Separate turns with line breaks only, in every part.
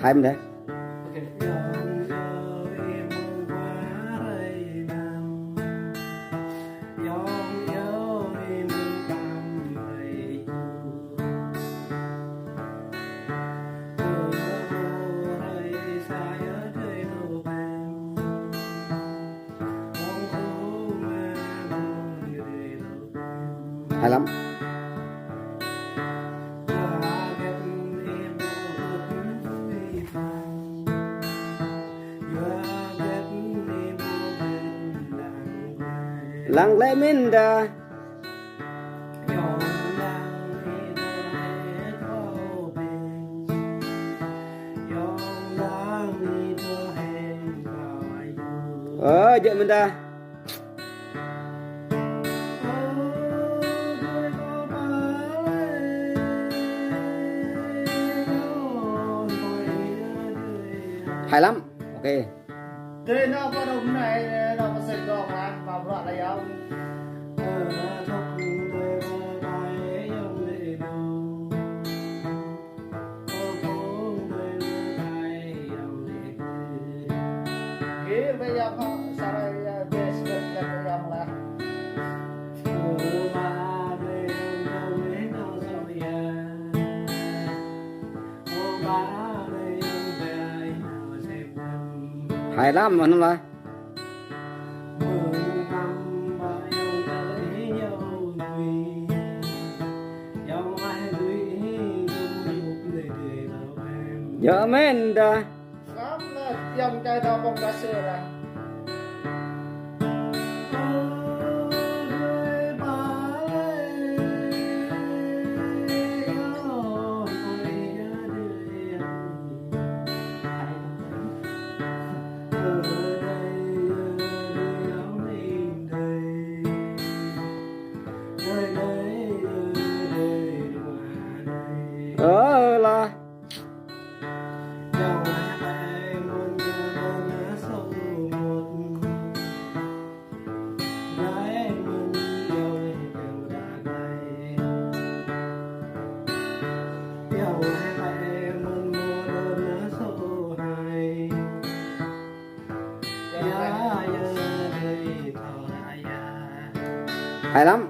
hai mình đấy. Hay lắm. Lặng lẽ mình đã vậy mình đã hay lắm. Ok.
Thế nó có đúng này nó có sạch gọn mà vào đoạn này không? Cái bây giờ họ sau đây về sự là bây giờ là
hay lắm mà nó là giờ mình đã
lắm là dòng cây đó bông cá sữa này.
là hay lắm.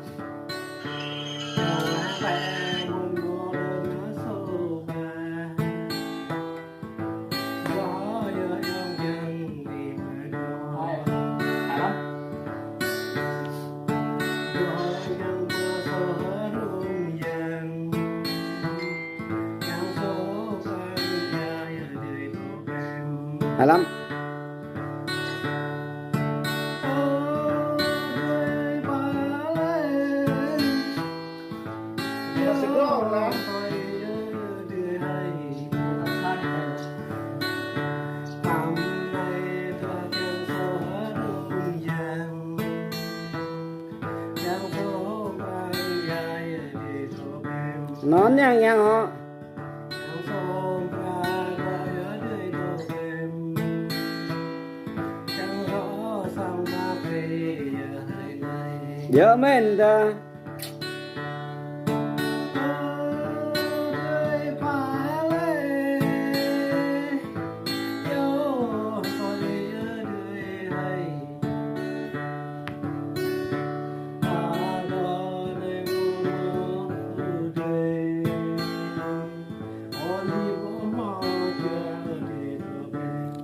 Hay lắm. Nó nhang nhang họ giờ mình đã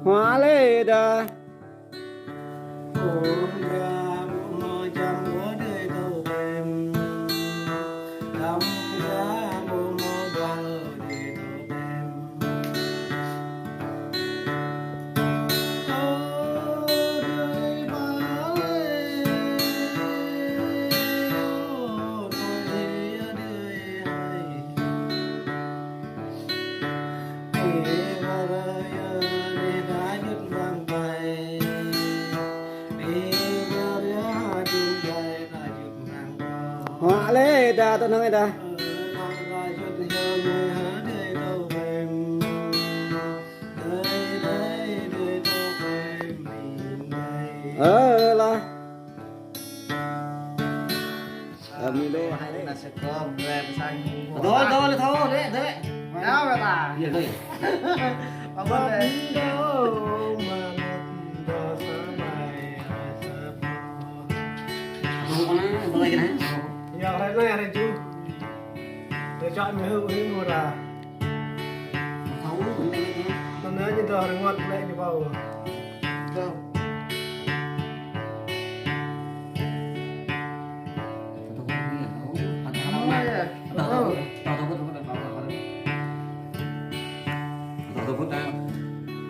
hóa lê đã hóa lê đã tôi nói đã là mình đô hay đấy
là sẽ có về sang
thôi thôi thôi đấy thế
nào vậy ta
gì đây
Ông ơi này.
đâu mà lọt đò xa mày xa
Không có nó tôi cái này.
giờ thấy này này chú tôi chọn mấy hữu hình một à
Thấu cũng đây nhé.
còn nữa như tờ nó ngon lại như bầu
Đâu? Ông ơi à.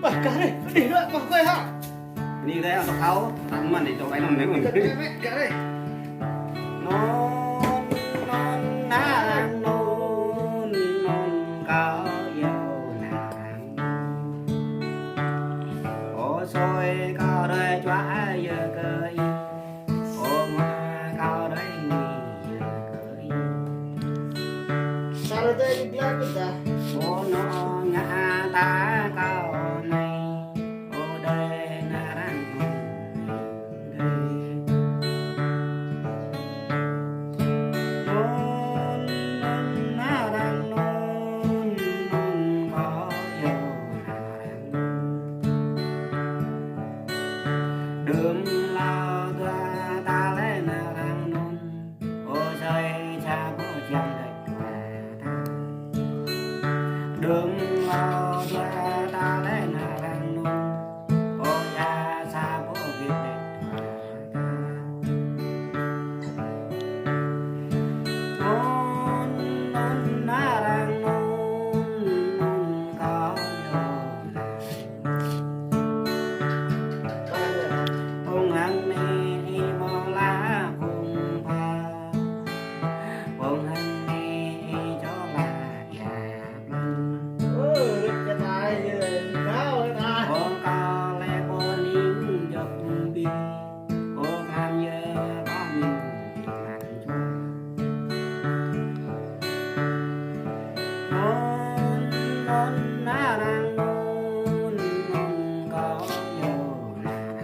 Bà cá này, đi nữa, bà quay hả?
Đi đây là tháo thằng mình để cho cái nòng nếu mình
Cần cái mẹ cá này.
non non na non non cao dầu nàng ô xôi cao đời chóa giờ cười ô hoa cao đời nghỉ giờ cười
Sao đây đi lát đi ta?
ô nó ngã ta cao này ô đời na đang đây non non na đang non non có dầu nàng đường lao ta lên na đang non ô trời cha bố chẳng đạch hòa ta đường lao ta lên na đang non ô cha cha bố biết đạch hòa ta non non na đang non non có dầu nàng ông anh đi mong lá cùng pha ông anh đi cho là già lưng
Cái tài như là cáo cái tài.
ông có lẽ cô nín dọc bi ông tham nhớ có mình thì làm cho non non na đang non non có dầu nàng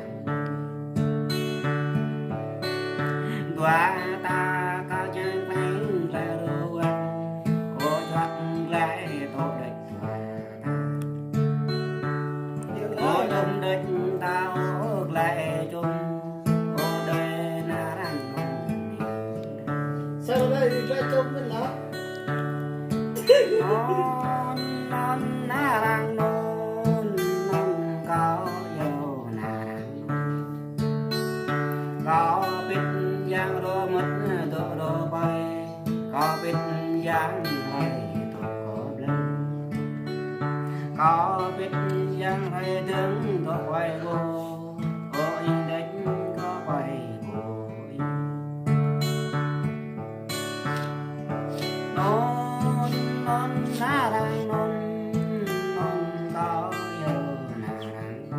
đoá ta cao chân bánh là đồ ăn cô thoát lại tổ địch hòa ta cô đông địch ta ước lại chung cô đời na đang non
Sao đây đi ra chung bên đó?
non non na đang non non có dầu nàng có biết giang đô mất tổ đô bay có biết giang hay tổ có lên có biết giang hay tướng tổ quay vô ôi đánh có quay vội non non na đang non non có dầu nàng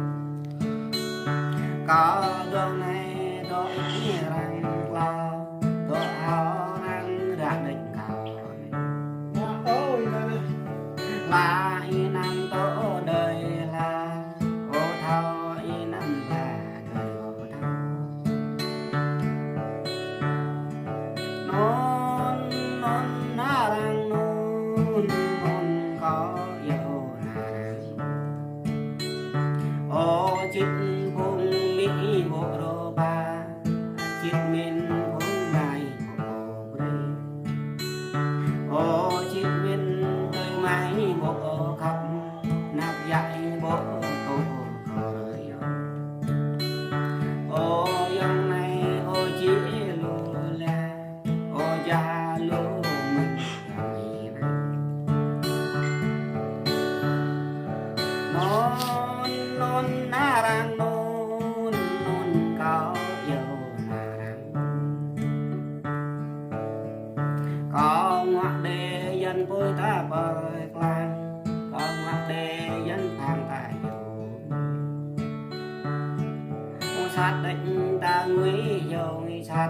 có đường này tôi rằng lo tôi áo đang đạt định cầu
Ôi này.
là y năm tổ đời là ô thao y năm là đời ô thao non non na đang non non có dầu nàng ô chích vùng mỹ bộ đồ ba chích min vùng mai bộ đây ô chích min đời mai bộ khắp nạp dạy bộ tổ cờ đời ô dòng này ô chỉ lù la ô cha lù mình ngày nay non non na đang non non có dầu nàng có ngoặc đề dân vui ta bơi quan có ngoặc đề dân tham ta dầu ô sát định ta nguy dầu nguy sát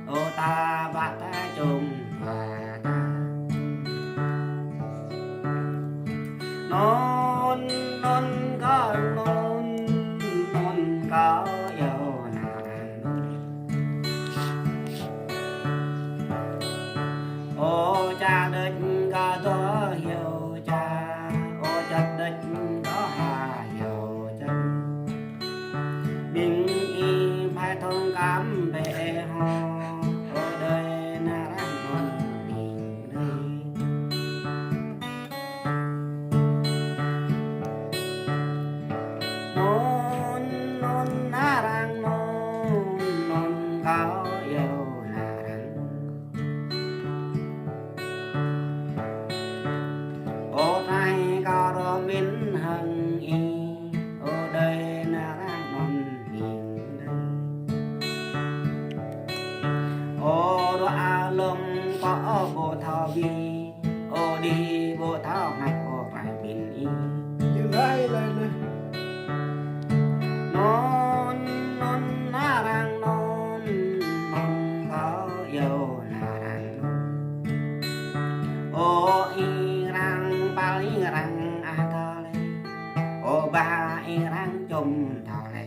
ô ta bạc ta trùng và ta non non có non non có dầu nàng ô cha định có tố hiểu cha ô cha ôm thọ lệ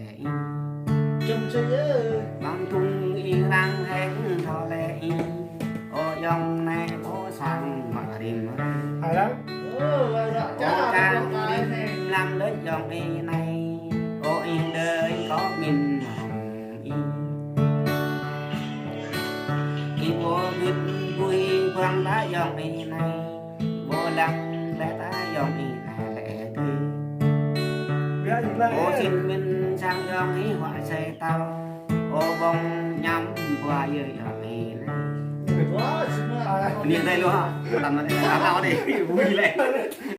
chung chơi ơi
băng tung yên đang hẹn thọ lệ ô dòng này bố sang mà đêm
Hay lắm.
vậy đó
ô
cha
trang
con cái này
đêm làm đến dòng đi này ô yên đời có mình hồng y bố biết vui quăng đá dòng đi này bố lăng bé ta dòng đi này lệ tươi
Biết gì lại.
ô xin mình sang dòng ý họa xây tao ô bông nhắm qua dưới dòng đi này
quá xin mời
nhìn đây luôn hả tầm nó đi vui lên